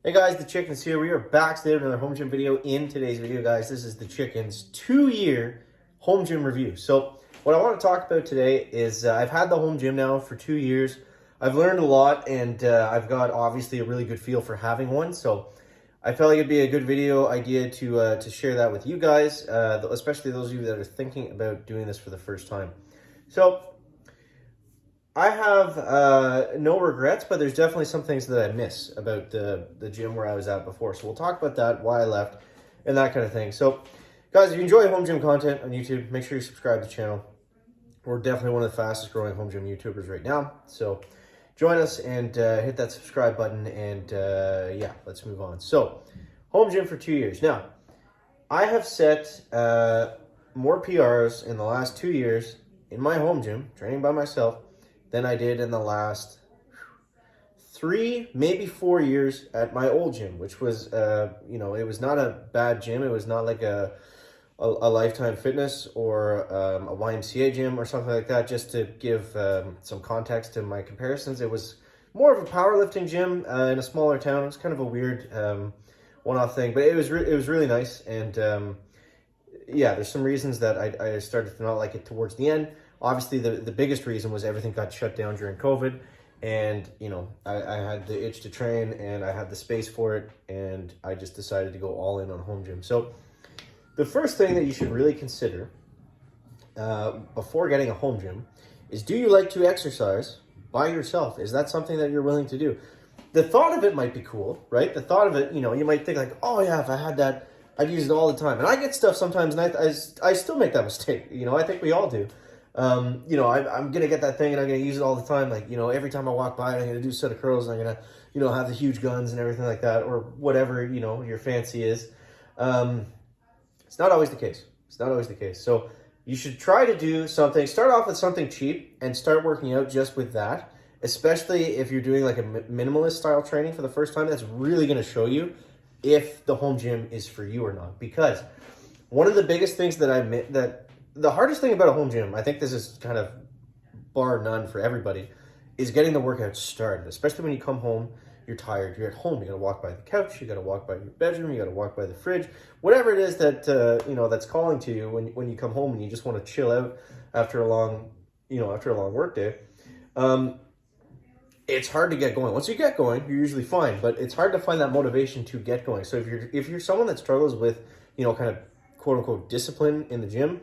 Hey guys, the Chickens here. We are back today with another home gym video. In today's video, guys, this is the Chickens 2-year home gym review. So what I want to talk about today is I've had the home gym now for 2 years. I've learned a lot, and I've got obviously a really good feel for having one. So I felt like it'd be a good video idea to share that with you guys, especially those of you that are thinking about doing this for the first time. So I have no regrets, but there's definitely some things that I miss about the gym where I was at before. So we'll talk about that, why I left, and that kind of thing. So, guys, if you enjoy home gym content on YouTube, make sure you subscribe to the channel. We're definitely one of the fastest growing home gym YouTubers right now. So join us and hit that subscribe button, and yeah, let's move on. So, home gym for 2 years. Now, I have set more PRs in the last 2 years in my home gym, training by myself, than I did in the last 3, maybe 4 years at my old gym, which was, it was not a bad gym. It was not like a Lifetime Fitness or a YMCA gym or something like that. Just to give some context to my comparisons, it was more of a powerlifting gym in a smaller town. It was kind of a weird one-off thing, but it was really nice. And yeah, there's some reasons that I started to not like it towards the end. Obviously, the biggest reason was everything got shut down during COVID. And, I had the itch to train and I had the space for it. And I just decided to go all in on home gym. So the first thing that you should really consider before getting a home gym is, do you like to exercise by yourself? Is that something that you're willing to do? The thought of it might be cool, right? The thought of it, you might think like, oh yeah, if I had that, I'd use it all the time. And I get stuff sometimes and I still make that mistake. I think we all do. I'm going to get that thing and I'm going to use it all the time. Like, every time I walk by it, I'm going to do a set of curls and I'm going to, have the huge guns and everything like that, or whatever, your fancy is. It's not always the case. It's not always the case. So you should try to do something, start off with something cheap and start working out just with that, especially if you're doing like a minimalist style training for the first time. That's really going to show you if the home gym is for you or not. Because one of the biggest things that the hardest thing about a home gym, I think this is kind of bar none for everybody, is getting the workout started. Especially when you come home, you're tired, you're at home, you gotta walk by the couch, you gotta walk by your bedroom, you gotta walk by the fridge, whatever it is that, that's calling to you when you come home and you just wanna chill out after a long work day. It's hard to get going. Once you get going, you're usually fine, but it's hard to find that motivation to get going. So if you're someone that struggles with, kind of quote unquote discipline in the gym,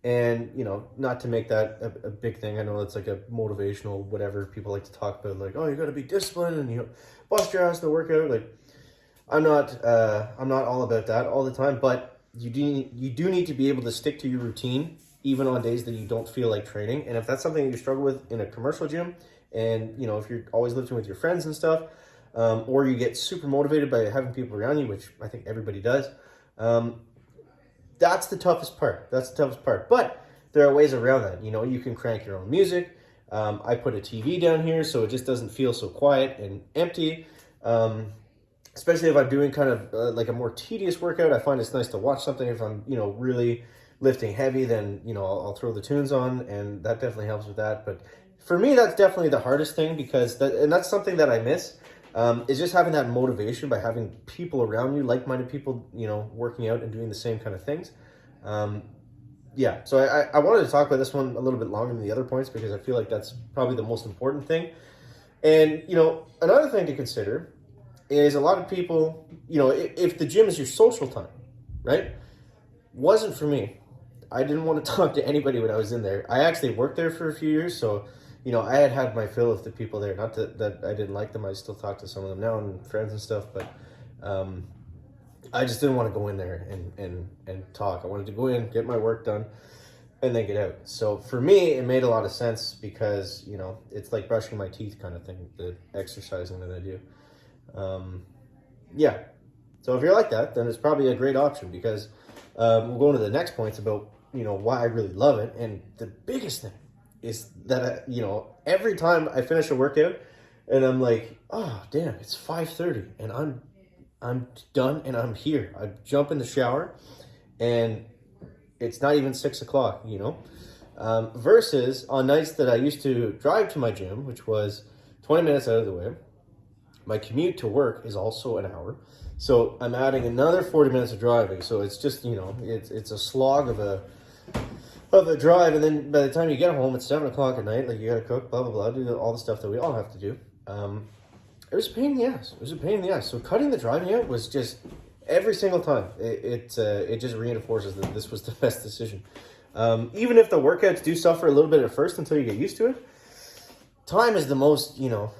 and, not to make that a big thing. I know it's like a motivational, whatever people like to talk about, like, oh, you got to be disciplined and, bust your ass in the workout. Like, I'm not all about that all the time, but you do need to be able to stick to your routine, even on days that you don't feel like training. And if that's something that you struggle with in a commercial gym, and, if you're always lifting with your friends and stuff, or you get super motivated by having people around you, which I think everybody does, that's the toughest part. But there are ways around that. You can crank your own music. I put a TV down here so it just doesn't feel so quiet and empty. Especially if I'm doing kind of like a more tedious workout, I find it's nice to watch something. If I'm, really lifting heavy, then, I'll throw the tunes on, and that definitely helps with that. But for me, that's definitely the hardest thing, because that's something that I miss. Is just having that motivation by having people around you, like-minded people, working out and doing the same kind of things. Yeah, so I wanted to talk about this one a little bit longer than the other points, because I feel like that's probably the most important thing. And, another thing to consider is, a lot of people, if the gym is your social time, right? Wasn't for me. I didn't want to talk to anybody when I was in there. I actually worked there for a few years, so I had my fill of the people there. Not that I didn't like them. I still talk to some of them now and friends and stuff, but I just didn't want to go in there and talk. I wanted to go in, get my work done, and then get out. So for me, it made a lot of sense, because, it's like brushing my teeth kind of thing, the exercising that I do. Yeah. So if you're like that, then it's probably a great option, because we'll go into the next points about, why I really love it. And the biggest thing is that, every time I finish a workout and I'm like, oh, damn, it's 5:30 and I'm done and I'm here. I jump in the shower and it's not even 6 o'clock, versus on nights that I used to drive to my gym, which was 20 minutes out of the way. My commute to work is also an hour. So I'm adding another 40 minutes of driving. So it's just, you know, it's a slog of a drive. And then by the time you get home, it's 7 o'clock at night. Like, you got to cook, blah, blah, blah, do all the stuff that we all have to do. It was a pain in the ass. It was a pain in the ass. So cutting the driving out was just, every single time, it just reinforces that this was the best decision. Even if the workouts do suffer a little bit at first until you get used to it, time is the most, you know,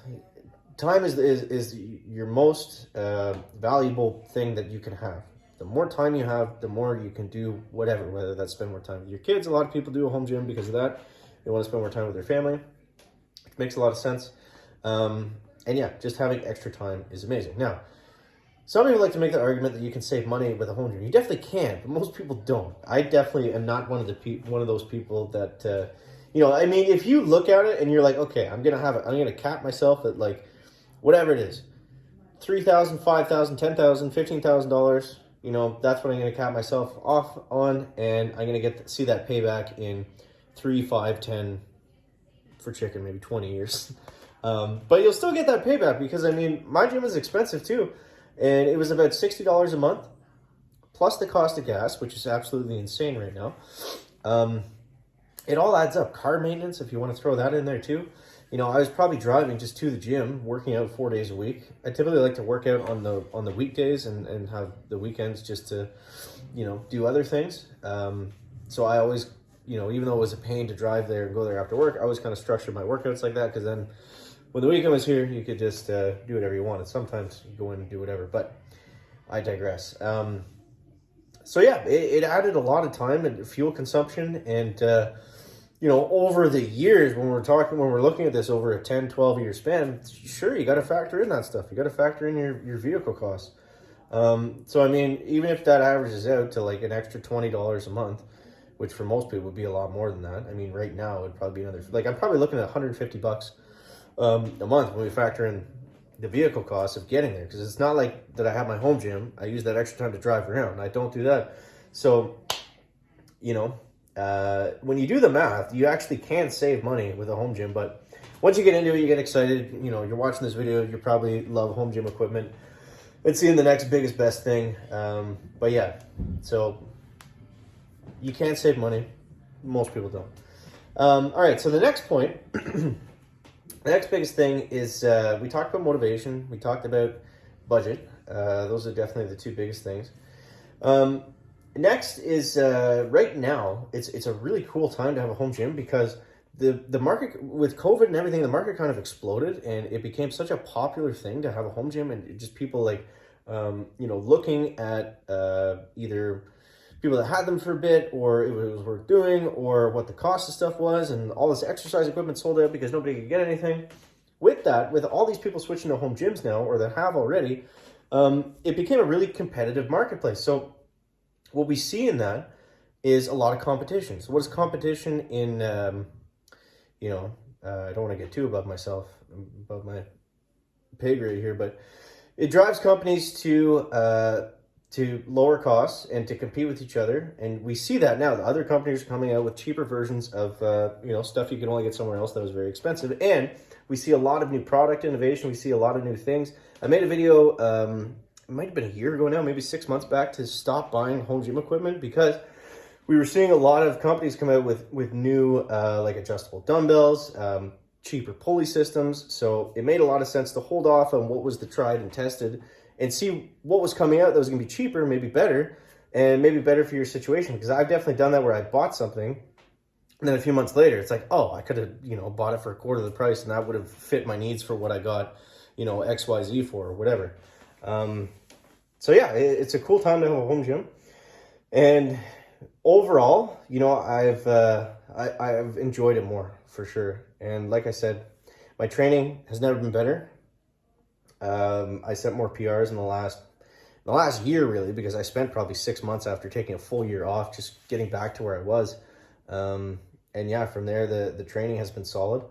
time is your most valuable thing that you can have. The more time you have, the more you can do whatever, whether that's spend more time with your kids. A lot of people do a home gym because of that. They want to spend more time with their family. It makes a lot of sense. And yeah, just having extra time is amazing. Now, some people like to make the argument that you can save money with a home gym. You definitely can, but most people don't. I definitely am not one of those people that, you know, I mean, if you look at it and you're like, okay, I'm gonna cap myself at, like, whatever it is, $3,000, $5,000, $10,000, $15,000. You know, that's what I'm gonna cap myself off on, and I'm gonna see that payback in 3, 5, 10, for chicken, maybe 20 years. But you'll still get that payback because, I mean, my gym is expensive too. And it was about $60 a month, plus the cost of gas, which is absolutely insane right now. It all adds up. Car maintenance, if you want to throw that in there too. You know, I was probably driving just to the gym, working out 4 days a week. I typically like to work out on the weekdays and have the weekends just to, you know, do other things. So I always, you know, even though it was a pain to drive there and go there after work, I always kind of structured my workouts like that, because then when the weekend was here, you could just do whatever you wanted. Sometimes you go in and do whatever, but I digress. So yeah, it added a lot of time and fuel consumption. And, you know, over the years, when we're looking at this over a 10, 12-year span, sure, you got to factor in that stuff. You got to factor in your vehicle costs. So, I mean, even if that averages out to like an extra $20 a month, which for most people would be a lot more than that. I mean, right now it would probably be another, like, I'm probably looking at $150 a month when we factor in the vehicle costs of getting there, because it's not like that I have my home gym. I use that extra time to drive around. I don't do that. So, you know, when you do the math, you actually can save money with a home gym. But once you get into it, you get excited. You know, you're watching this video, you probably love home gym equipment. It's seeing the next biggest, best thing. But yeah, so you can save money. Most people don't. All right, so the next point, the next biggest thing is we talked about motivation. We talked about budget. Those are definitely the two biggest things. Next is right now, it's a really cool time to have a home gym, because the market, with COVID and everything, the market kind of exploded, and it became such a popular thing to have a home gym, and just people like, you know, looking at either people that had them for a bit, or it was worth doing, or what the cost of stuff was, and all this exercise equipment sold out because nobody could get anything. With that, with all these people switching to home gyms now, or that have already, it became a really competitive marketplace. So what we see in that is a lot of competition. So what is competition in, you know, I don't want to get too above myself, above my pay grade here, but it drives companies to lower costs and to compete with each other. And we see that now. The other companies are coming out with cheaper versions of, you know, stuff you can only get somewhere else that was very expensive. And we see a lot of new product innovation. We see a lot of new things. I made a video, it might have been a year ago now, maybe 6 months back, to stop buying home gym equipment, because we were seeing a lot of companies come out with new, like adjustable dumbbells, cheaper pulley systems. So it made a lot of sense to hold off on what was the tried and tested and see what was coming out that was going to be cheaper, maybe better, and maybe better for your situation. Because I've definitely done that, where I bought something, and then a few months later, it's like, oh, I could have, you know, bought it for a quarter of the price, and that would have fit my needs for what I got, you know, XYZ for, or whatever. So yeah, it's a cool time to have a home gym. And overall, you know, I've enjoyed it more, for sure. And like I said, my training has never been better. I set more PRs in the last year, really, because I spent probably 6 months after taking a full year off, just getting back to where I was. And yeah, from there, the training has been solid.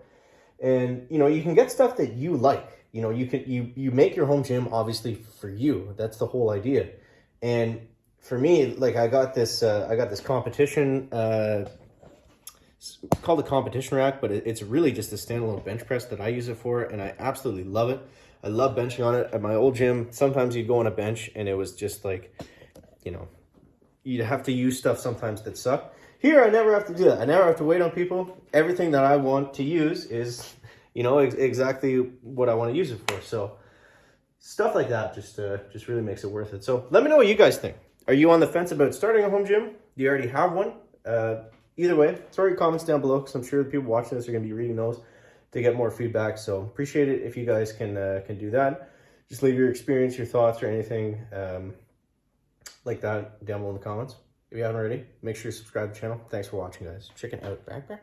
And, you know, you can get stuff that you like. You know, you make your home gym, obviously, for you. That's the whole idea. And for me, like, I got this competition, it's called the competition rack, but it's really just a standalone bench press that I use it for, and I absolutely love it. I love benching on it. At my old gym, sometimes you'd go on a bench and it was just like, you know, you'd have to use stuff sometimes that suck. Here, I never have to do that. I never have to wait on people. Everything that I want to use is, you know, exactly what I want to use it for. So stuff like that just really makes it worth it. So let me know what you guys think. Are you on the fence about starting a home gym? Do you already have one? Either way, throw your comments down below because I'm sure the people watching this are going to be reading those to get more feedback. So appreciate it if you guys can do that. Just leave your experience, your thoughts, or anything like that down below in the comments. If you haven't already, make sure you subscribe to the channel. Thanks for watching, guys. Chicken out. Back.